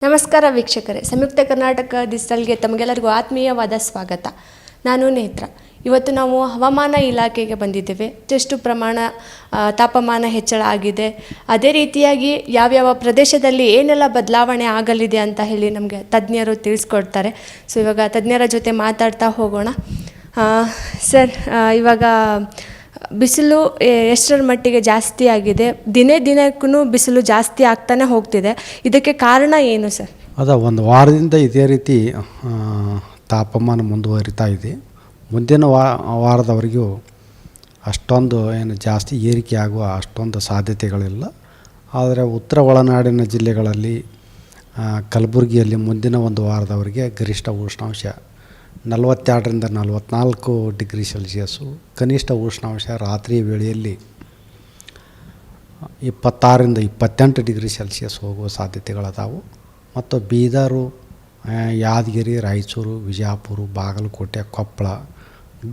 ನಮಸ್ಕಾರ ವೀಕ್ಷಕರೇ, ಸಂಯುಕ್ತ ಕರ್ನಾಟಕ ಡಿಜಿಟಲ್ಗೆ ತಮಗೆಲ್ಲರಿಗೂ ಆತ್ಮೀಯವಾದ ಸ್ವಾಗತ. ನಾನು ನೇತ್ರ. ಇವತ್ತು ನಾವು ಹವಾಮಾನ ಇಲಾಖೆಗೆ ಬಂದಿದ್ದೇವೆ. ಎಷ್ಟು ಪ್ರಮಾಣ ತಾಪಮಾನ ಹೆಚ್ಚಳ ಆಗಿದೆ, ಅದೇ ರೀತಿಯಾಗಿ ಯಾವ್ಯಾವ ಪ್ರದೇಶದಲ್ಲಿ ಏನೆಲ್ಲ ಬದಲಾವಣೆ ಆಗಲಿದೆ ಅಂತ ಹೇಳಿ ನಮಗೆ ತಜ್ಞರು ತಿಳಿಸ್ಕೊಡ್ತಾರೆ. ಸೊ ಇವಾಗ ತಜ್ಞರ ಜೊತೆ ಮಾತಾಡ್ತಾ ಹೋಗೋಣ. ಸರ್, ಇವಾಗ ಬಿಸಿಲು ಎಷ್ಟರ ಮಟ್ಟಿಗೆ ಜಾಸ್ತಿ ಆಗಿದೆ? ದಿನಕ್ಕೂ ಬಿಸಿಲು ಜಾಸ್ತಿ ಆಗ್ತಾನೆ ಹೋಗ್ತಿದೆ. ಇದಕ್ಕೆ ಕಾರಣ ಏನು ಸರ್? ಒಂದು ವಾರದಿಂದ ಇದೇ ರೀತಿ ತಾಪಮಾನ ಮುಂದುವರಿತಾ ಇದೆ. ಮುಂದಿನ ವಾರದವರೆಗೂ ಅಷ್ಟೊಂದು ಏನು ಜಾಸ್ತಿ ಏರಿಕೆ ಆಗುವ ಅಷ್ಟೊಂದು ಸಾಧ್ಯತೆಗಳಿಲ್ಲ. ಆದರೆ ಉತ್ತರ ಒಳನಾಡಿನ ಜಿಲ್ಲೆಗಳಲ್ಲಿ ಕಲಬುರಗಿಯಲ್ಲಿ ಮುಂದಿನ ಒಂದು ವಾರದವರೆಗೆ ಗರಿಷ್ಠ ಉಷ್ಣಾಂಶ 42ರಿಂದ 44 ಡಿಗ್ರಿ ಸೆಲ್ಸಿಯಸ್ಸು, ಕನಿಷ್ಠ ಉಷ್ಣಾಂಶ ರಾತ್ರಿ ವೇಳೆಯಲ್ಲಿ 26ರಿಂದ 28 ಡಿಗ್ರಿ ಸೆಲ್ಸಿಯಸ್ ಹೋಗುವ ಸಾಧ್ಯತೆಗಳದಾವು. ಮತ್ತು ಬೀದರು, ಯಾದಗಿರಿ, ರಾಯಚೂರು, ವಿಜಯಪುರ, ಬಾಗಲಕೋಟೆ, ಕೊಪ್ಪಳ,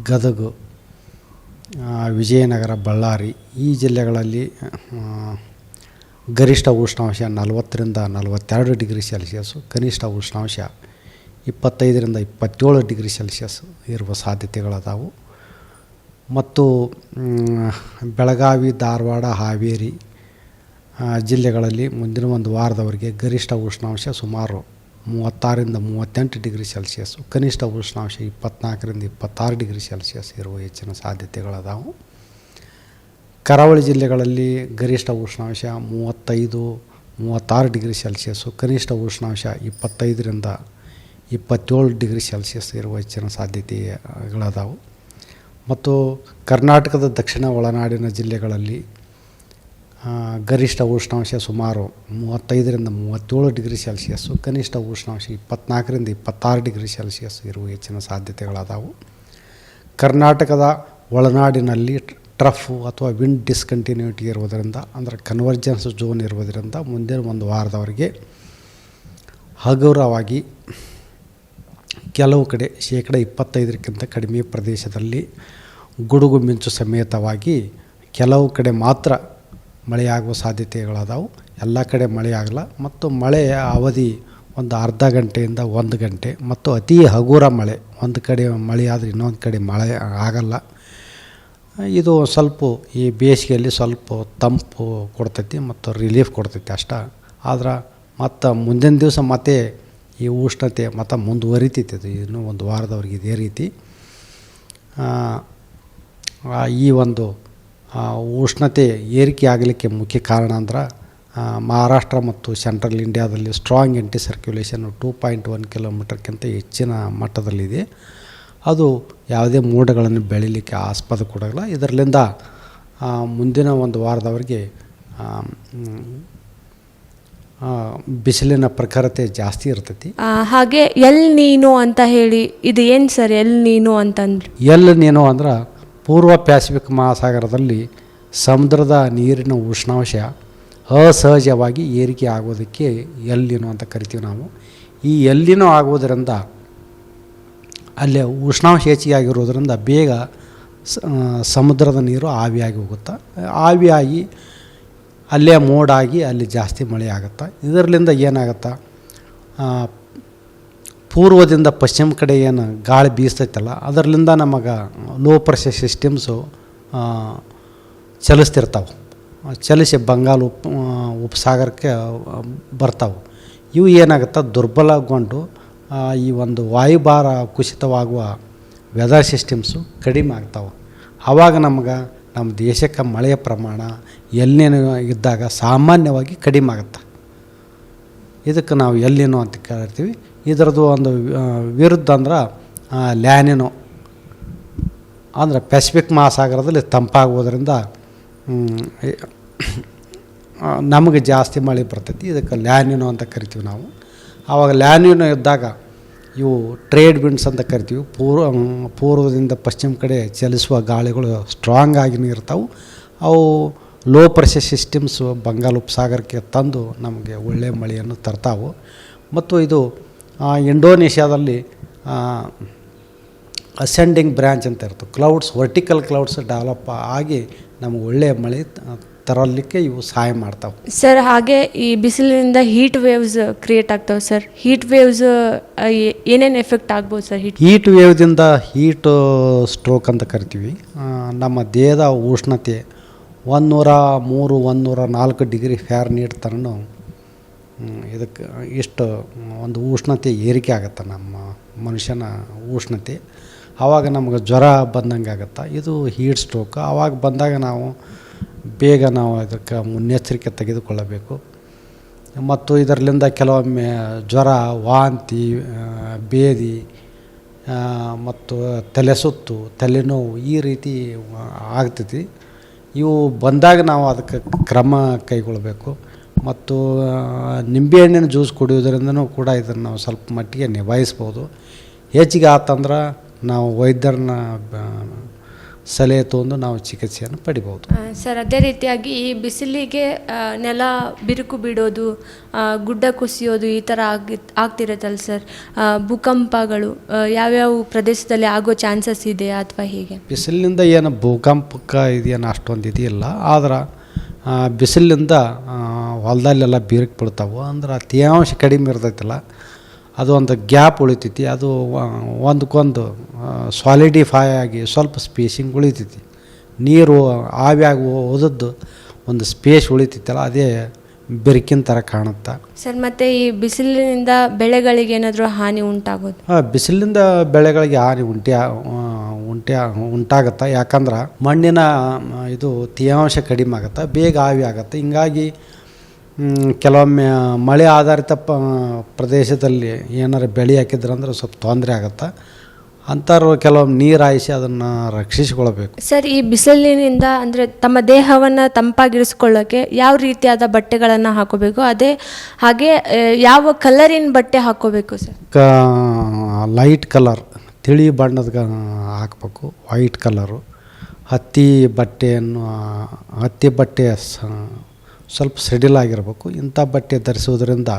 ಗದಗ, ವಿಜಯನಗರ, ಬಳ್ಳಾರಿ ಈ ಜಿಲ್ಲೆಗಳಲ್ಲಿ ಗರಿಷ್ಠ ಉಷ್ಣಾಂಶ 40ರಿಂದ 42 ಡಿಗ್ರಿ ಸೆಲ್ಸಿಯಸ್ಸು, ಕನಿಷ್ಠ ಉಷ್ಣಾಂಶ 25ರಿಂದ 27 ಡಿಗ್ರಿ ಸೆಲ್ಸಿಯಸ್ ಇರುವ ಸಾಧ್ಯತೆಗಳದಾವು. ಮತ್ತು ಬೆಳಗಾವಿ, ಧಾರವಾಡ, ಹಾವೇರಿ ಜಿಲ್ಲೆಗಳಲ್ಲಿ ಮುಂದಿನ ಒಂದು ವಾರದವರೆಗೆ ಗರಿಷ್ಠ ಉಷ್ಣಾಂಶ ಸುಮಾರು 36ರಿಂದ 38 ಡಿಗ್ರಿ ಸೆಲ್ಸಿಯಸ್ಸು, ಕನಿಷ್ಠ ಉಷ್ಣಾಂಶ 24ರಿಂದ 26 ಡಿಗ್ರಿ ಸೆಲ್ಸಿಯಸ್ ಇರುವ ಹೆಚ್ಚಿನ ಸಾಧ್ಯತೆಗಳದಾವು. ಕರಾವಳಿ ಜಿಲ್ಲೆಗಳಲ್ಲಿ ಗರಿಷ್ಠ ಉಷ್ಣಾಂಶ 35-36 ಡಿಗ್ರಿ ಸೆಲ್ಸಿಯಸ್ಸು, ಕನಿಷ್ಠ ಉಷ್ಣಾಂಶ 25ರಿಂದ 27 ಡಿಗ್ರಿ ಸೆಲ್ಸಿಯಸ್ ಇರುವ ಹೆಚ್ಚಿನ ಸಾಧ್ಯತೆಗಳದಾವು. ಮತ್ತು ಕರ್ನಾಟಕದ ದಕ್ಷಿಣ ಒಳನಾಡಿನ ಜಿಲ್ಲೆಗಳಲ್ಲಿ ಗರಿಷ್ಠ ಉಷ್ಣಾಂಶ ಸುಮಾರು 35ರಿಂದ 37 ಡಿಗ್ರಿ ಸೆಲ್ಸಿಯಸ್ಸು, ಕನಿಷ್ಠ ಉಷ್ಣಾಂಶ 24ರಿಂದ 26 ಡಿಗ್ರಿ ಸೆಲ್ಸಿಯಸ್ ಇರುವ ಹೆಚ್ಚಿನ ಸಾಧ್ಯತೆಗಳದಾವು. ಕರ್ನಾಟಕದ ಒಳನಾಡಿನಲ್ಲಿ ಟ್ರಫ್ ಅಥವಾ ವಿಂಡ್ ಡಿಸ್ಕಂಟಿನ್ಯೂಟಿ ಇರುವುದರಿಂದ, ಅಂದರೆ ಕನ್ವರ್ಜೆನ್ಸ್ ಝೋನ್ ಇರುವುದರಿಂದ ಮುಂದಿನ ಒಂದು ವಾರದವರೆಗೆ ಹಗುರವಾಗಿ ಕೆಲವು ಕಡೆ 25%ಕ್ಕಿಂತ ಕಡಿಮೆ ಪ್ರದೇಶದಲ್ಲಿ ಗುಡುಗು ಮಿಂಚು ಸಮೇತವಾಗಿ ಕೆಲವು ಕಡೆ ಮಾತ್ರ ಮಳೆಯಾಗುವ ಸಾಧ್ಯತೆಗಳದಾವು. ಎಲ್ಲ ಕಡೆ ಮಳೆಯಾಗಲ್ಲ. ಮತ್ತು ಮಳೆಯ ಅವಧಿ ಒಂದು ಅರ್ಧ ಗಂಟೆಯಿಂದ 1 ಗಂಟೆ. ಮತ್ತು ಅತಿ ಹಗುರ ಮಳೆ, ಒಂದು ಕಡೆ ಮಳೆಯಾದರೆ ಇನ್ನೊಂದು ಕಡೆ ಮಳೆ ಆಗಲ್ಲ. ಇದು ಸ್ವಲ್ಪ ಈ ಬೇಸಿಗೆಯಲ್ಲಿ ಸ್ವಲ್ಪ ತಂಪು ಕೊಡ್ತೈತಿ ಮತ್ತು ರಿಲೀಫ್ ಕೊಡ್ತೈತಿ ಅಷ್ಟೇ. ಆದ್ರೆ ಮತ್ತು ಮುಂದಿನ ದಿವಸ ಮತ್ತೆ ಈ ಉಷ್ಣತೆ ಮತ್ತು ಮುಂದುವರಿತೈತಿ. ಇನ್ನೂ ಒಂದು ವಾರದವರೆಗೆ ಇದೇ ರೀತಿ ಈ ಒಂದು ಉಷ್ಣತೆ ಏರಿಕೆ ಆಗಲಿಕ್ಕೆ ಮುಖ್ಯ ಕಾರಣ ಅಂದ್ರೆ ಮಹಾರಾಷ್ಟ್ರ ಮತ್ತು ಸೆಂಟ್ರಲ್ ಇಂಡಿಯಾದಲ್ಲಿ ಸ್ಟ್ರಾಂಗ್ ಆ್ಯಂಟಿ ಸರ್ಕ್ಯುಲೇಷನ್ 2.1 ಕಿಲೋಮೀಟರ್ಗಿಂತ ಹೆಚ್ಚಿನ ಮಟ್ಟದಲ್ಲಿದೆ. ಅದು ಯಾವುದೇ ಮೋಡಗಳನ್ನು ಬೆಳೀಲಿಕ್ಕೆ ಆಸ್ಪದ ಕೊಡೋಲ್ಲ. ಇದರಿಂದ ಮುಂದಿನ ಒಂದು ವಾರದವರೆಗೆ ಬಿಸಿಲಿನ ಪ್ರಖರತೆ ಜಾಸ್ತಿ ಇರ್ತೈತಿ. ಹಾಗೆ ಎಲ್ ನೀನು ಅಂತ ಹೇಳಿ, ಇದು ಏನು ಸರ್ ಎಲ್ ನೀನು ಅಂತಂದ್ರೆ? ಎಲ್ ನೀನು ಅಂದ್ರೆ ಪೂರ್ವ ಪ್ಯಾಸಿಫಿಕ್ ಮಹಾಸಾಗರದಲ್ಲಿ ಸಮುದ್ರದ ನೀರಿನ ಉಷ್ಣಾಂಶ ಅಸಹಜವಾಗಿ ಏರಿಕೆ ಆಗೋದಕ್ಕೆ ಎಲ್ ನೀನು ಅಂತ ಕರಿತೀವಿ ನಾವು. ಈ ಎಲ್ ನೀನು ಆಗುವುದರಿಂದ ಅಲ್ಲೇ ಉಷ್ಣಾಂಶ ಹೆಚ್ಚಿಗೆ ಆಗಿರೋದ್ರಿಂದ ಬೇಗ ಸಮುದ್ರದ ನೀರು ಆವಿಯಾಗಿ ಹೋಗುತ್ತೆ. ಆವಿಯಾಗಿ ಅಲ್ಲೇ ಮೋಡಾಗಿ ಅಲ್ಲಿ ಜಾಸ್ತಿ ಮಳೆ ಆಗುತ್ತೆ. ಇದರಿಂದ ಏನಾಗುತ್ತೆ, ಪೂರ್ವದಿಂದ ಪಶ್ಚಿಮ ಕಡೆ ಏನು ಗಾಳಿ ಬೀಸ್ತೈತಲ್ಲ, ಅದರಿಂದ ನಮಗೆ ಲೋ ಪ್ರೆಷರ್ ಸಿಸ್ಟಮ್ಸು ಚಲಿಸ್ತಿರ್ತಾವೆ. ಚಲಿಸಿ ಬಂಗಾಳ ಉಪಸಾಗರಕ್ಕೆ ಬರ್ತಾವೆ. ಇವು ಏನಾಗುತ್ತೆ, ದುರ್ಬಲಗೊಂಡು ಈ ಒಂದು ವಾಯುಭಾರ ಕುಸಿತವಾಗುವ ವೆದರ್ ಸಿಸ್ಟಮ್ಸು ಕಡಿಮೆ ಆಗ್ತಾವೆ. ಆವಾಗ ನಮ್ಗೆ ನಮ್ಮ ದೇಶಕ್ಕೆ ಮಳೆಯ ಪ್ರಮಾಣ ಎಲ್ಲಿನೋ ಇದ್ದಾಗ ಸಾಮಾನ್ಯವಾಗಿ ಕಡಿಮೆ ಆಗುತ್ತೆ. ಇದಕ್ಕೆ ನಾವು ಎಲ್ಲಿನೋ ಅಂತ ಕರಿತೀವಿ. ಇದರದ್ದು ಒಂದು ವಿರುದ್ಧ ಅಂದ್ರೆ ಲ್ಯಾನಿನೋ, ಅಂದರೆ ಪೆಸಿಫಿಕ್ ಮಹಾಸಾಗರದಲ್ಲಿ ತಂಪಾಗುವುದರಿಂದ ನಮಗೆ ಜಾಸ್ತಿ ಮಳೆ ಬರ್ತೈತಿ. ಇದಕ್ಕೆ ಲ್ಯಾನಿನೋ ಅಂತ ಕರಿತೀವಿ ನಾವು. ಆವಾಗ ಲ್ಯಾನಿನೋ ಇದ್ದಾಗ ಇವು ಟ್ರೇಡ್ ವಿಂಡ್ಸ್ ಅಂತ ಕರಿತೀವಿ. ಪೂರ್ವದಿಂದ ಪಶ್ಚಿಮ ಕಡೆ ಚಲಿಸುವ ಗಾಳಿಗಳು ಸ್ಟ್ರಾಂಗ್ ಆಗಿನೇ ಇರ್ತಾವೆ. ಅವು ಲೋ ಪ್ರೆಷರ್ ಸಿಸ್ಟಮ್ಸು ಬಂಗಾಳ ಉಪಸಾಗರಕ್ಕೆ ತಂದು ನಮಗೆ ಒಳ್ಳೆಯ ಮಳೆಯನ್ನು ತರ್ತಾವೆ. ಮತ್ತು ಇದು ಇಂಡೋನೇಷ್ಯಾದಲ್ಲಿ ಅಸೆಂಡಿಂಗ್ ಬ್ರ್ಯಾಂಚ್ ಅಂತ ಇರ್ತವೆ. ಕ್ಲೌಡ್ಸ್, ವರ್ಟಿಕಲ್ ಕ್ಲೌಡ್ಸ್ ಡೆವಲಪ್ ಆಗಿ ನಮಗೆ ಒಳ್ಳೆಯ ಮಳೆ ತರಲಿಕ್ಕೆ ಇವು ಸಹಾಯ ಮಾಡ್ತಾವೆ. ಸರ್ ಹಾಗೆ ಈ ಬಿಸಿಲಿನಿಂದ ಹೀಟ್ ವೇವ್ಸ್ ಕ್ರಿಯೇಟ್ ಆಗ್ತಾವೆ ಸರ್. ಹೀಟ್ ವೇವ್ಸ್ ಏನೇನು ಎಫೆಕ್ಟ್ ಆಗ್ಬೋದು ಸರ್? ಹೀಟ್ ವೇವ್ದಿಂದ ಹೀಟ್ ಸ್ಟ್ರೋಕ್ ಅಂತ ಕರಿತೀವಿ. ನಮ್ಮ ದೇಹದ ಉಷ್ಣತೆ 103 104 ಡಿಗ್ರಿ ಫ್ಯಾರನ್ಹೀಟ್ ತನಕ ಇದಕ್ಕೆ ಇಷ್ಟು ಒಂದು ಉಷ್ಣತೆ ಏರಿಕೆ ಆಗುತ್ತೆ ನಮ್ಮ ಮನುಷ್ಯನ ಉಷ್ಣತೆ. ಆವಾಗ ನಮಗೆ ಜ್ವರ ಬಂದಂಗೆ ಆಗುತ್ತೆ. ಇದು ಹೀಟ್ ಸ್ಟ್ರೋಕ್. ಆವಾಗ ಬಂದಾಗ ನಾವು ಬೇಗ ಅದಕ್ಕೆ ಮುನ್ನೆಚ್ಚರಿಕೆ ತೆಗೆದುಕೊಳ್ಳಬೇಕು. ಮತ್ತು ಇದರಿಂದ ಕೆಲವೊಮ್ಮೆ ಜ್ವರ, ವಾಂತಿ, ಬೇದಿ ಮತ್ತು ತಲೆ ಸುತ್ತು, ತಲೆನೋವು ಈ ರೀತಿ ಆಗ್ತೈತಿ. ಇವು ಬಂದಾಗ ನಾವು ಅದಕ್ಕೆ ಕ್ರಮ ಕೈಗೊಳ್ಳಬೇಕು. ಮತ್ತು ನಿಂಬೆಹಣ್ಣಿನ ಜ್ಯೂಸ್ ಕುಡಿಯೋದ್ರಿಂದನೂ ಕೂಡ ಇದನ್ನು ನಾವು ಸ್ವಲ್ಪ ಮಟ್ಟಿಗೆ ನಿಭಾಯಿಸ್ಬೋದು. ಹೆಚ್ಚಿಗೆ ಆತಂದ್ರೆ ನಾವು ವೈದ್ಯರನ್ನ ಸಲಹೆ ತೊಗೊಂಡು ನಾವು ಚಿಕಿತ್ಸೆಯನ್ನು ಪಡಿಬೋದು. ಸರ್ ಅದೇ ರೀತಿಯಾಗಿ ಈ ಬಿಸಿಲಿಗೆ ನೆಲ ಬಿರುಕು ಬಿಡೋದು, ಗುಡ್ಡ ಕುಸಿಯೋದು ಈ ಥರ ಆಗ್ತಿರುತ್ತಲ್ಲ ಸರ್. ಭೂಕಂಪಗಳು ಯಾವ್ಯಾವ ಪ್ರದೇಶದಲ್ಲಿ ಆಗೋ ಚಾನ್ಸಸ್ ಇದೆ ಅಥವಾ ಹೇಗೆ? ಬಿಸಿಲಿನಿಂದ ಏನು ಭೂಕಂಪಕ್ಕೆ ಇದೇನು ಅಷ್ಟೊಂದು ಇದೆಯಲ್ಲ, ಆದ್ರೆ ಬಿಸಿಲಿನಿಂದ ಹೊಲದಲ್ಲೆಲ್ಲ ಬಿರುಕು ಬೀಳ್ತಾವೆ. ಅಂದ್ರೆ ತೇವಾಂಶ ಕಡಿಮೆ ಇರ್ತೈತಲ್ಲ, ಅದು ಒಂದು ಗ್ಯಾಪ್ ಉಳಿತೈತಿ. ಅದು ಒಂದಕ್ಕೊಂದು ಸಾಲಿಡಿಫೈ ಆಗಿ ಸ್ವಲ್ಪ ಸ್ಪೇಸಿಂಗ್ ಉಳಿತೈತಿ. ನೀರು ಆವಿಯಾಗಿ ಓದದ್ದು ಒಂದು ಸ್ಪೇಸ್ ಉಳಿತೈತಲ್ಲ, ಅದೇ ಬೆರಕಿನ ಥರ ಕಾಣುತ್ತೆ ಸರ್. ಮತ್ತು ಈ ಬಿಸಿಲಿನಿಂದ ಬೆಳೆಗಳಿಗೆ ಏನಾದರೂ ಹಾನಿ ಉಂಟಾಗೋದು? ಬಿಸಿಲಿನಿಂದ ಬೆಳೆಗಳಿಗೆ ಹಾನಿ ಉಂಟಾಗತ್ತೆ. ಯಾಕಂದ್ರೆ ಮಣ್ಣಿನ ಇದು ತೇವಾಂಶ ಕಡಿಮೆ ಆಗುತ್ತೆ, ಬೇಗ ಆವಿ ಆಗುತ್ತೆ. ಹಿಂಗಾಗಿ ಕೆಲವೊಮ್ಮೆ ಮಳೆ ಆಧಾರಿತ ಪ್ರದೇಶದಲ್ಲಿ ಏನಾರು ಬೆಳೆ ಹಾಕಿದ್ರಂದ್ರೆ ಸ್ವಲ್ಪ ತೊಂದರೆ ಆಗುತ್ತೆ. ಅಂಥವ್ರು ಕೆಲವೊಮ್ಮೆ ನೀರು ಹಾಯಿಸಿ ಅದನ್ನು ರಕ್ಷಿಸಿಕೊಳ್ಬೇಕು. ಸರ್, ಈ ಬಿಸಿಲಿನಿಂದ ಅಂದರೆ ತಮ್ಮ ದೇಹವನ್ನು ತಂಪಾಗಿರಿಸ್ಕೊಳ್ಳೋಕ್ಕೆ ಯಾವ ರೀತಿಯಾದ ಬಟ್ಟೆಗಳನ್ನು ಹಾಕೋಬೇಕು? ಹಾಗೆ ಯಾವ ಕಲರಿನ ಬಟ್ಟೆ ಹಾಕೋಬೇಕು ಸರ್? ಲೈಟ್ ಕಲರ್, ತಿಳಿ ಬಣ್ಣದ ಹಾಕಬೇಕು. ವೈಟ್ ಕಲರು, ಹತ್ತಿ ಬಟ್ಟೆ ಸ್ವಲ್ಪ ಸಡಿಲಾಗಿರಬೇಕು. ಇಂಥ ಬಟ್ಟೆ ಧರಿಸುವುದರಿಂದ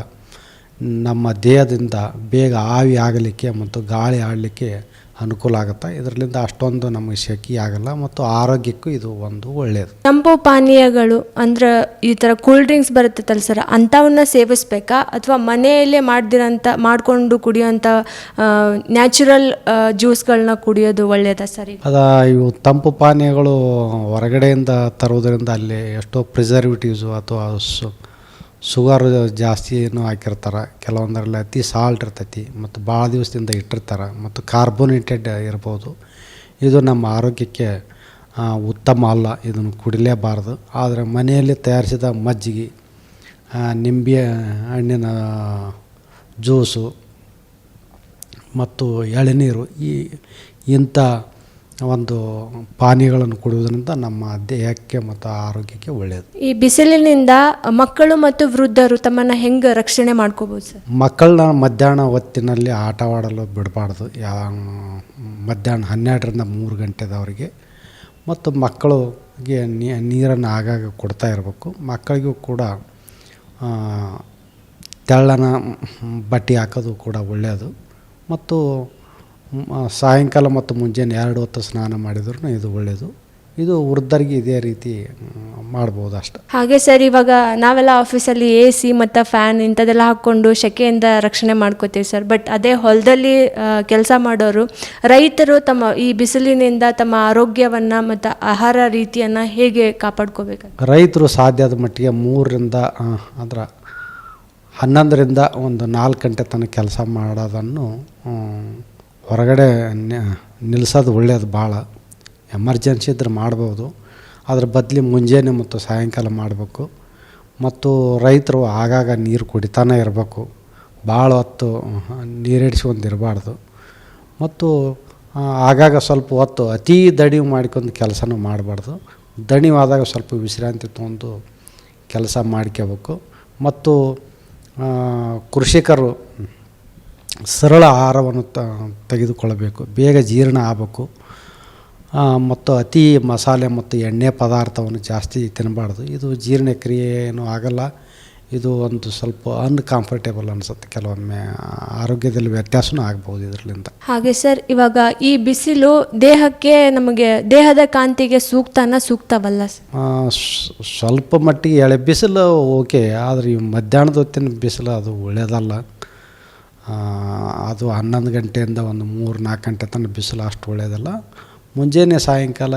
ನಮ್ಮ ದೇಹದಿಂದ ಬೇಗ ಆವಿ ಆಗಲಿಕ್ಕೆ ಮತ್ತು ಗಾಳಿ ಆಡಲಿಕ್ಕೆ ಅನುಕೂಲ ಆಗುತ್ತೆ. ಇದರಿಂದ ಅಷ್ಟೊಂದು ನಮಗೆ ಶೆಕೆ ಆಗಲ್ಲ ಮತ್ತು ಆರೋಗ್ಯಕ್ಕೂ ಇದು ಒಂದು ಒಳ್ಳೆಯದು. ತಂಪು ಪಾನೀಯಗಳು ಅಂದ್ರೆ ಈ ಥರ ಕೂಲ್ ಡ್ರಿಂಕ್ಸ್ ಬರುತ್ತಲ್ಲ ಸರ್, ಅಂಥವನ್ನ ಸೇವಿಸ್ಬೇಕಾ ಅಥವಾ ಮನೆಯಲ್ಲೇ ಮಾಡಿಕೊಂಡು ಕುಡಿಯೋಂಥ ನ್ಯಾಚುರಲ್ ಜ್ಯೂಸ್ಗಳನ್ನ ಕುಡಿಯೋದು ಒಳ್ಳೆಯದಾ ಸರ್? ಇವು ತಂಪು ಪಾನೀಯಗಳು ಹೊರಗಡೆಯಿಂದ ತರುವುದರಿಂದ ಅಲ್ಲಿ ಎಷ್ಟೋ ಪ್ರಿಸರ್ವೇಟಿವ್ಸು ಅಥವಾ ಶುಗರ್ ಜಾಸ್ತಿನೂ ಹಾಕಿರ್ತಾರೆ. ಕೆಲವೊಂದರಲ್ಲಿ ಅತಿ ಸಾಲ್ಟ್ ಇರ್ತೈತಿ ಮತ್ತು ಭಾಳ ದಿವಸದಿಂದ ಇಟ್ಟಿರ್ತಾರೆ ಮತ್ತು ಕಾರ್ಬೋನೇಟೆಡ್ ಇರ್ಬೋದು. ಇದು ನಮ್ಮ ಆರೋಗ್ಯಕ್ಕೆ ಉತ್ತಮ ಅಲ್ಲ, ಇದನ್ನು ಕುಡಿಲೇಬಾರ್ದು. ಆದರೆ ಮನೆಯಲ್ಲಿ ತಯಾರಿಸಿದ ಮಜ್ಜಿಗೆ, ನಿಂಬೆ ಹಣ್ಣಿನ ಜ್ಯೂಸು ಮತ್ತು ಎಳನೀರು ಇಂಥ ಒಂದು ಪಾನೀಯಗಳನ್ನು ಕುಡಿಯೋದ್ರಿಂದ ನಮ್ಮ ದೇಹಕ್ಕೆ ಮತ್ತು ಆರೋಗ್ಯಕ್ಕೆ ಒಳ್ಳೆಯದು. ಈ ಬಿಸಿಲಿನಿಂದ ಮಕ್ಕಳು ಮತ್ತು ವೃದ್ಧರು ತಮ್ಮನ್ನು ಹೆಂಗೆ ರಕ್ಷಣೆ ಮಾಡ್ಕೋಬೋದು ಸರ್? ಮಕ್ಕಳನ್ನ ಮಧ್ಯಾಹ್ನ ಹೊತ್ತಿನಲ್ಲಿ ಆಟವಾಡಲು ಬಿಡಬಾರ್ದು. ಮಧ್ಯಾಹ್ನ 12ರಿಂದ 3 ಗಂಟೆದವರೆಗೆ. ಮತ್ತು ಮಕ್ಕಳಿಗೆ ನೀರನ್ನು ಆಗಾಗ ಕೊಡ್ತಾ ಇರಬೇಕು. ಮಕ್ಕಳಿಗೂ ಕೂಡ ತೆಳ್ಳನ ಬಟ್ಟೆ ಹಾಕೋದು ಕೂಡ ಒಳ್ಳೆಯದು. ಮತ್ತು ಸಾಯಂಕಾಲ ಮತ್ತು ಮುಂಜಾನೆ 2 ಹೊತ್ತು ಸ್ನಾನ ಮಾಡಿದ್ರೂ ಇದು ಒಳ್ಳೆಯದು. ಇದು ವೃದ್ಧರಿಗೆ ಇದೇ ರೀತಿ ಮಾಡ್ಬೋದು ಅಷ್ಟೆ. ಹಾಗೆ ಸರ್, ಇವಾಗ ನಾವೆಲ್ಲ ಆಫೀಸಲ್ಲಿ AC ಮತ್ತು ಫ್ಯಾನ್ ಇಂಥದ್ದೆಲ್ಲ ಹಾಕ್ಕೊಂಡು ಸೆಕೆಯಿಂದ ರಕ್ಷಣೆ ಮಾಡ್ಕೋತೀವಿ ಸರ್. ಬಟ್ ಅದೇ ಹೊಲದಲ್ಲಿ ಕೆಲಸ ಮಾಡೋರು, ರೈತರು ತಮ್ಮ ಈ ಬಿಸಿಲಿನಿಂದ ತಮ್ಮ ಆರೋಗ್ಯವನ್ನು ಮತ್ತು ಆಹಾರ ರೀತಿಯನ್ನು ಹೇಗೆ ಕಾಪಾಡ್ಕೋಬೇಕು? ರೈತರು ಸಾಧ್ಯ ಆದ ಮಟ್ಟಿಗೆ 11ರಿಂದ 4 ಗಂಟೆ ತನಕ ಕೆಲಸ ಮಾಡೋದನ್ನು ಹೊರಗಡೆ ನಿಲ್ಲಿಸೋದು ಒಳ್ಳೆಯದು. ಭಾಳ ಎಮರ್ಜೆನ್ಸಿ ಇದ್ರೆ ಮಾಡ್ಬೋದು. ಅದ್ರ ಬದಲಿ ಮುಂಜಾನೆ ಮತ್ತು ಸಾಯಂಕಾಲ ಮಾಡಬೇಕು. ಮತ್ತು ರೈತರು ಆಗಾಗ ನೀರು ಕುಡಿತಾನೆ ಇರಬೇಕು. ಭಾಳ ಹೊತ್ತು ನೀರಿಡಿಸ್ಕೊಂಡಿರಬಾರ್ದು. ಮತ್ತು ಆಗಾಗ ಸ್ವಲ್ಪ ಹೊತ್ತು ಅತೀ ದಣಿವು ಮಾಡ್ಕೊಂಡು ಕೆಲಸನೂ ಮಾಡಬಾರ್ದು. ದಣಿವಾದಾಗ ಸ್ವಲ್ಪ ವಿಶ್ರಾಂತಿ ತೊಗೊಂಡು ಕೆಲಸ ಮಾಡ್ಕೋಬೇಕು. ಮತ್ತು ಕೃಷಿಕರು ಸರಳ ಆಹಾರವನ್ನು ತೆಗೆದುಕೊಳ್ಳಬೇಕು. ಬೇಗ ಜೀರ್ಣ ಆಗಬೇಕು. ಮತ್ತು ಅತಿ ಮಸಾಲೆ ಮತ್ತು ಎಣ್ಣೆ ಪದಾರ್ಥವನ್ನು ಜಾಸ್ತಿ ತಿನ್ನಬಾರ್ದು. ಇದು ಜೀರ್ಣಕ್ರಿಯೆ ಏನೂ ಆಗಲ್ಲ. ಇದು ಒಂದು ಸ್ವಲ್ಪ ಅನ್ಕಂಫರ್ಟೇಬಲ್ ಅನಿಸುತ್ತೆ. ಕೆಲವೊಮ್ಮೆ ಆರೋಗ್ಯದಲ್ಲಿ ವ್ಯತ್ಯಾಸನೂ ಆಗ್ಬೋದು ಇದರಿಂದ. ಹಾಗೆ ಸರ್, ಇವಾಗ ಈ ಬಿಸಿಲು ದೇಹಕ್ಕೆ, ನಮಗೆ ದೇಹದ ಕಾಂತಿಗೆ ಸೂಕ್ತವಲ್ಲ ಸರ್? ಸ್ವಲ್ಪ ಮಟ್ಟಿಗೆ ಎಳೆ ಬಿಸಿಲು ಓಕೆ, ಆದರೆ ಈ ಮಧ್ಯಾಹ್ನದ ಹೊತ್ತಿನ ಬಿಸಿಲು ಅದು ಒಳ್ಳೆಯದಲ್ಲ. ಅದು 11 ಗಂಟೆಯಿಂದ ಒಂದು 3-4 ಗಂಟೆ ತನಕ ಬಿಸಿಲು ಅಷ್ಟು ಒಳ್ಳೆಯದಲ್ಲ. ಮುಂಜಾನೆ ಸಾಯಂಕಾಲ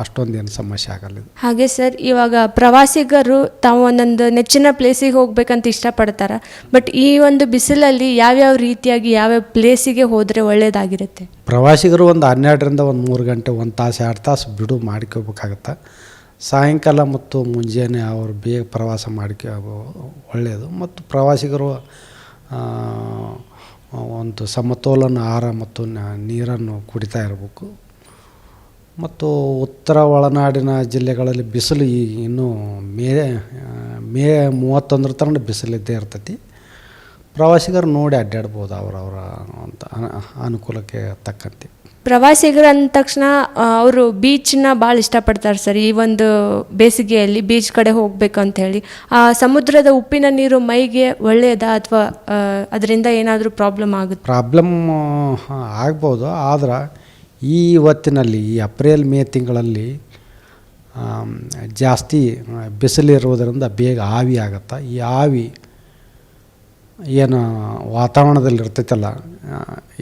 ಅಷ್ಟೊಂದೇನು ಸಮಸ್ಯೆ ಆಗಲ್ಲ. ಹಾಗೆ ಸರ್, ಇವಾಗ ಪ್ರವಾಸಿಗರು ತಾವು ಒಂದೊಂದು ನೆಚ್ಚಿನ ಪ್ಲೇಸಿಗೆ ಹೋಗ್ಬೇಕಂತ ಇಷ್ಟಪಡ್ತಾರೆ. ಬಟ್ ಈ ಒಂದು ಬಿಸಿಲಲ್ಲಿ ಯಾವ್ಯಾವ ರೀತಿಯಾಗಿ ಯಾವ್ಯಾವ ಪ್ಲೇಸಿಗೆ ಹೋದರೆ ಒಳ್ಳೆಯದಾಗಿರುತ್ತೆ? ಪ್ರವಾಸಿಗರು ಒಂದು 12ರಿಂದ ಒಂದು 3 ಗಂಟೆ, 1 ತಾಸು 2 ತಾಸು ಬಿಡು ಮಾಡ್ಕೋಬೇಕಾಗತ್ತೆ. ಸಾಯಂಕಾಲ ಮತ್ತು ಮುಂಜಾನೆ ಅವರು ಬೇಗ ಪ್ರವಾಸ ಒಳ್ಳೆಯದು. ಮತ್ತು ಪ್ರವಾಸಿಗರು ಒಂದು ಸಮತೋಲನ ಆಹಾರ ಮತ್ತು ನೀರನ್ನು ಕುಡಿತಾ ಇರಬೇಕು. ಮತ್ತು ಉತ್ತರ ಒಳನಾಡಿನ ಜಿಲ್ಲೆಗಳಲ್ಲಿ ಬಿಸಿಲು ಇನ್ನೂ ಮೇ 31 ತನಕ ಬಿಸಿಲಿದ್ದೇ ಇರ್ತೈತಿ. ಪ್ರವಾಸಿಗರು ನೋಡಿ ಅಡ್ಡಾಡ್ಬೋದು ಅವರವರ ಅಂತ ಅನುಕೂಲಕ್ಕೆ ತಕ್ಕಂತೆ. ಪ್ರವಾಸಿಗರು ಅಂದ ತಕ್ಷಣ ಅವರು ಬೀಚನ್ನ ಭಾಳ ಇಷ್ಟಪಡ್ತಾರೆ ಸರ್. ಈ ಒಂದು ಬೇಸಿಗೆಯಲ್ಲಿ ಬೀಚ್ ಕಡೆ ಹೋಗಬೇಕು ಅಂತ ಹೇಳಿ, ಆ ಸಮುದ್ರದ ಉಪ್ಪಿನ ನೀರು ಮೈಗೆ ಒಳ್ಳೆಯದಾ ಅಥವಾ ಅದರಿಂದ ಏನಾದರೂ ಪ್ರಾಬ್ಲಮ್ ಆಗ್ಬೋದು. ಆದ್ರೆ ಈ ಹೊತ್ತಿನಲ್ಲಿ, ಈ ಏಪ್ರಿಲ್ ಮೇ ತಿಂಗಳಲ್ಲಿ ಜಾಸ್ತಿ ಬಿಸಿಲಿರುವುದರಿಂದ ಬೇಗ ಆವಿ ಆಗುತ್ತೆ. ಈ ಆವಿ ಏನು ವಾತಾವರಣದಲ್ಲಿ ಇರ್ತೈತಲ್ಲ,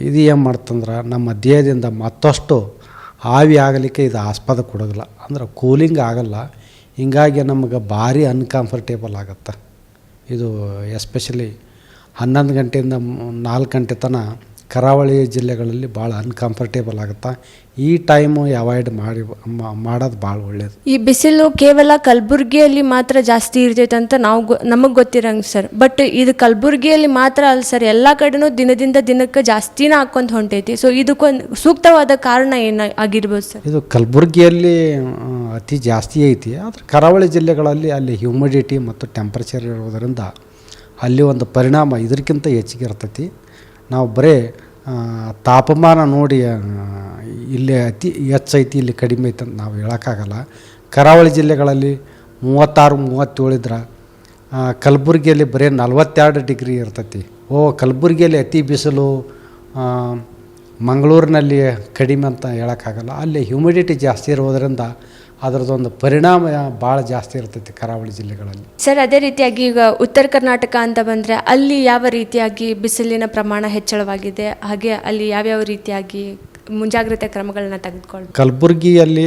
ಇದು ಏನು ಮಾಡ್ತಂದ್ರೆ ನಮ್ಮ ದೇಹದಿಂದ ಮತ್ತಷ್ಟು ಆವಿ ಆಗಲಿಕ್ಕೆ ಇದು ಆಸ್ಪದ ಕೊಡೋದಿಲ್ಲ, ಅಂದ್ರೆ ಕೂಲಿಂಗ್ ಆಗಲ್ಲ. ಹಿಂಗಾಗಿ ನಮಗೆ ಭಾರಿ ಅನ್ಕಂಫರ್ಟೇಬಲ್ ಆಗುತ್ತೆ. ಇದು ಎಸ್ಪೆಷಲಿ 11 ಗಂಟೆಯಿಂದ 4 ಗಂಟೆ ತನಕ ಕರಾವಳಿ ಜಿಲ್ಲೆಗಳಲ್ಲಿ ಭಾಳ ಅನ್ಕಂಫರ್ಟೇಬಲ್ ಆಗುತ್ತೆ. ಈ ಟೈಮು ಅವಾಯ್ಡ್ ಮಾಡೋದು ಭಾಳ ಒಳ್ಳೆಯದು. ಈ ಬಿಸಿಲು ಕೇವಲ ಕಲಬುರಗಿಯಲ್ಲಿ ಮಾತ್ರ ಜಾಸ್ತಿ ಇರ್ತೈತೆ ಅಂತ ನಮಗೆ ಗೊತ್ತಿರಂಗೆ ಸರ್. ಬಟ್ ಇದು ಕಲಬುರಗಿಯಲ್ಲಿ ಮಾತ್ರ ಅಲ್ಲ ಸರ್, ಎಲ್ಲ ಕಡೆನೂ ದಿನದಿಂದ ದಿನಕ್ಕೆ ಜಾಸ್ತಿನೇ ಹಾಕ್ಕೊಂತ ಹೊಂಟೈತಿ. ಸೊ ಇದಕ್ಕೊಂದು ಸೂಕ್ತವಾದ ಕಾರಣ ಆಗಿರ್ಬೋದು ಸರ್? ಇದು ಕಲಬುರಗಿಯಲ್ಲಿ ಅತಿ ಜಾಸ್ತಿ ಐತಿ. ಆದರೆ ಕರಾವಳಿ ಜಿಲ್ಲೆಗಳಲ್ಲಿ ಅಲ್ಲಿ ಹ್ಯೂಮಿಡಿಟಿ ಮತ್ತು ಟೆಂಪರೇಚರ್ ಇರೋದರಿಂದ ಅಲ್ಲಿ ಒಂದು ಪರಿಣಾಮ ಇದಕ್ಕಿಂತ ಹೆಚ್ಚಿಗೆ ಇರ್ತೈತಿ. ನಾವು ಬರೀ ತಾಪಮಾನ ನೋಡಿ ಇಲ್ಲಿ ಅತಿ ಹೆಚ್ಚೈತಿ ಇಲ್ಲಿ ಕಡಿಮೆ ಐತೆ ಅಂತ ನಾವು ಹೇಳೋಕ್ಕಾಗಲ್ಲ. ಕರಾವಳಿ ಜಿಲ್ಲೆಗಳಲ್ಲಿ 36-37 ಇದ್ರೆ ಕಲಬುರಗಿಯಲ್ಲಿ ಬರೀ 42 ಡಿಗ್ರಿ ಇರ್ತೈತಿ. ಕಲಬುರಗಿಯಲ್ಲಿ ಅತಿ ಬಿಸಿಲು, ಮಂಗಳೂರಿನಲ್ಲಿ ಕಡಿಮೆ ಅಂತ ಹೇಳೋಕ್ಕಾಗಲ್ಲ. ಅಲ್ಲಿ ಹ್ಯೂಮಿಡಿಟಿ ಜಾಸ್ತಿ ಇರೋದರಿಂದ ಅದರದ್ದೊಂದು ಪರಿಣಾಮ ಭಾಳ ಜಾಸ್ತಿ ಇರ್ತೈತಿ ಕರಾವಳಿ ಜಿಲ್ಲೆಗಳಲ್ಲಿ. ಸರ್, ಅದೇ ರೀತಿಯಾಗಿ ಈಗ ಉತ್ತರ ಕರ್ನಾಟಕ ಅಂತ ಬಂದರೆ ಅಲ್ಲಿ ಯಾವ ರೀತಿಯಾಗಿ ಬಿಸಿಲಿನ ಪ್ರಮಾಣ ಹೆಚ್ಚಳವಾಗಿದೆ, ಹಾಗೆ ಅಲ್ಲಿ ಯಾವ್ಯಾವ ರೀತಿಯಾಗಿ ಮುಂಜಾಗ್ರತೆ ಕ್ರಮಗಳನ್ನ ತೆಗೆದುಕೊಳ್ಳಿ? ಕಲಬುರಗಿಯಲ್ಲಿ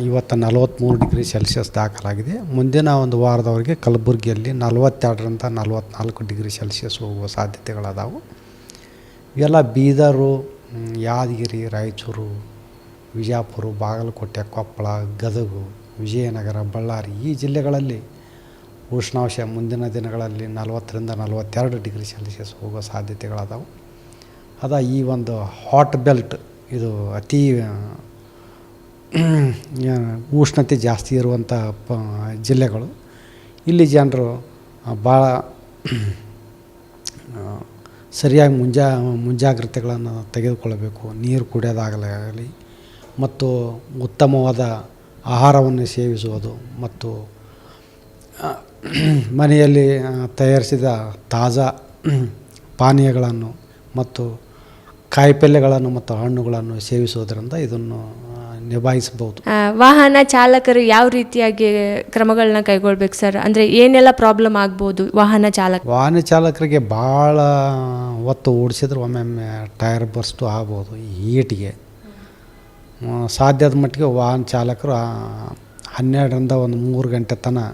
ಇವತ್ತು 43 ಡಿಗ್ರಿ ಸೆಲ್ಸಿಯಸ್ ದಾಖಲಾಗಿದೆ. ಮುಂದಿನ ಒಂದು ವಾರದವರೆಗೆ ಕಲಬುರಗಿಯಲ್ಲಿ 42ರಿಂದ 44 ಡಿಗ್ರಿ ಸೆಲ್ಸಿಯಸ್ ಹೋಗುವ ಸಾಧ್ಯತೆಗಳದಾವು. ಇವೆಲ್ಲ ಬೀದರು, ಯಾದಗಿರಿ, ರಾಯಚೂರು, ವಿಜಯಪುರ, ಬಾಗಲಕೋಟೆ, ಕೊಪ್ಪಳ, ಗದಗ, ವಿಜಯನಗರ, ಬಳ್ಳಾರಿ ಈ ಜಿಲ್ಲೆಗಳಲ್ಲಿ ಉಷ್ಣಾಂಶ ಮುಂದಿನ ದಿನಗಳಲ್ಲಿ 40ರಿಂದ 42 ಡಿಗ್ರಿ ಸೆಲ್ಸಿಯಸ್ ಹೋಗುವ ಸಾಧ್ಯತೆಗಳದಾವು. ಈ ಒಂದು ಹಾಟ್ ಬೆಲ್ಟ್, ಇದು ಅತಿ ಉಷ್ಣತೆ ಜಾಸ್ತಿ ಇರುವಂಥ ಜಿಲ್ಲೆಗಳು. ಇಲ್ಲಿ ಜನರು ಭಾಳ ಸರಿಯಾಗಿ ಮುಂಜಾಗ್ರತೆಗಳನ್ನು ತೆಗೆದುಕೊಳ್ಳಬೇಕು. ನೀರು ಕುಡಿಯೋದಾಗಲಿ ಮತ್ತು ಉತ್ತಮವಾದ ಆಹಾರವನ್ನು ಸೇವಿಸುವುದು ಮತ್ತು ಮನೆಯಲ್ಲಿ ತಯಾರಿಸಿದ ತಾಜಾ ಪಾನೀಯಗಳನ್ನು ಮತ್ತು ಕಾಯಿಪಲ್ಯಗಳನ್ನು ಮತ್ತು ಹಣ್ಣುಗಳನ್ನು ಸೇವಿಸುವುದರಿಂದ ಇದನ್ನು ನಿಭಾಯಿಸಬಹುದು. ವಾಹನ ಚಾಲಕರು ಯಾವ ರೀತಿಯಾಗಿ ಕ್ರಮಗಳನ್ನ ಕೈಗೊಳ್ಬೇಕು ಸರ್? ಅಂದರೆ ಏನೆಲ್ಲ ಪ್ರಾಬ್ಲಮ್ ಆಗ್ಬೋದು ವಾಹನ ಚಾಲಕರಿಗೆ? ಭಾಳ ಹೊತ್ತು ಓಡಿಸಿದ್ರೆ ಒಮ್ಮೊಮ್ಮೆ ಟೈರ್ ಬರ್ಸ್ಟು ಆಗ್ಬೋದು. ಈ ಹೀಟಿಗೆ ಸಾಧ್ಯದ ಮಟ್ಟಿಗೆ ವಾಹನ ಚಾಲಕರು 12ರಿಂದ 3 ಗಂಟೆ ತನಕ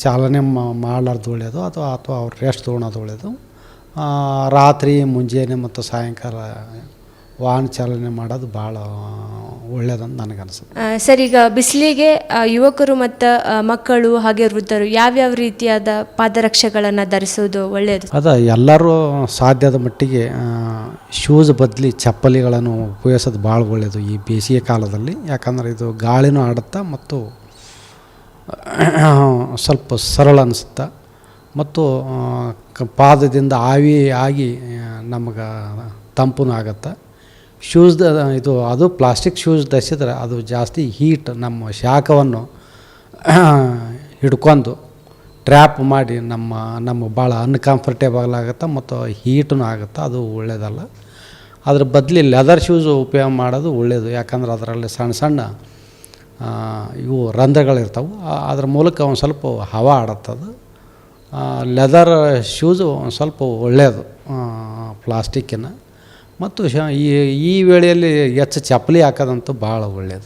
ಚಾಲನೆ ಮಾಡಲಾರ್ದು ಒಳ್ಳೆಯದು, ಅಥವಾ ಅವ್ರು ರೆಸ್ಟ್ ತೊಗೊಳೋದು ಒಳ್ಳೆಯದು. ರಾತ್ರಿ, ಮುಂಜಾನೆ ಮತ್ತು ಸಾಯಂಕಾಲ ವಾಹನ ಚಾಲನೆ ಮಾಡೋದು ಭಾಳ ಒಳ್ಳೆಯದಂತ ನನಗನ್ಸುತ್ತೆ. ಸರ್, ಈಗ ಬಿಸಿಲಿಗೆ ಯುವಕರು ಮತ್ತು ಮಕ್ಕಳು ಹಾಗೆ ವೃದ್ಧರು ಯಾವ್ಯಾವ ರೀತಿಯಾದ ಪಾದರಕ್ಷೆಗಳನ್ನು ಧರಿಸೋದು ಒಳ್ಳೆಯದು? ಎಲ್ಲರೂ ಸಾಧ್ಯದ ಮಟ್ಟಿಗೆ ಶೂಸ್ ಬದಲಿ ಚಪ್ಪಲಿಗಳನ್ನು ಉಪಯೋಗಿಸೋದು ಭಾಳ ಒಳ್ಳೆಯದು ಈ ಬೇಸಿಗೆ ಕಾಲದಲ್ಲಿ. ಯಾಕಂದರೆ ಇದು ಗಾಳಿನೂ ಆಡುತ್ತಾ ಮತ್ತು ಸ್ವಲ್ಪ ಸರಳ ಅನಿಸುತ್ತೆ ಮತ್ತು ಪಾದದಿಂದ ಆವಿ ಆಗಿ ನಮಗೆ ತಂಪು ಆಗುತ್ತೆ. ಅದು ಪ್ಲಾಸ್ಟಿಕ್ ಶೂಸ್ ಧರಿಸಿದ್ರೆ ಅದು ಜಾಸ್ತಿ ಹೀಟ್, ನಮ್ಮ ಶಾಖವನ್ನು ಹಿಡ್ಕೊಂಡು ಟ್ರ್ಯಾಪ್ ಮಾಡಿ ನಮ್ಮ ಭಾಳ ಅನ್ಕಂಫರ್ಟೇಬಲ್ ಆಗುತ್ತೆ ಮತ್ತು ಹೀಟೂ ಆಗುತ್ತೆ, ಅದು ಒಳ್ಳೆಯದಲ್ಲ. ಅದ್ರ ಬದಲಿ ಲೆದರ್ ಶೂಸು ಉಪಯೋಗ ಮಾಡೋದು ಒಳ್ಳೆಯದು. ಯಾಕಂದ್ರೆ ಅದರಲ್ಲಿ ಸಣ್ಣ ಸಣ್ಣ ಇವು ರಂಧ್ರಗಳಿರ್ತಾವೆ, ಅದ್ರ ಮೂಲಕ ಒಂದು ಸ್ವಲ್ಪ ಹವಾ ಆಡತ್ತದು. ಲೆದರ್ ಶೂಸು ಒಂದು ಸ್ವಲ್ಪ ಒಳ್ಳೆಯದು ಪ್ಲಾಸ್ಟಿಕ್ಕಿನ. ಮತ್ತು ಈ ವೇಳೆಯಲ್ಲಿ ಹೆಚ್ಚು ಚಪ್ಪಲಿ ಹಾಕೋದಂತೂ ಭಾಳ ಒಳ್ಳೆಯದು.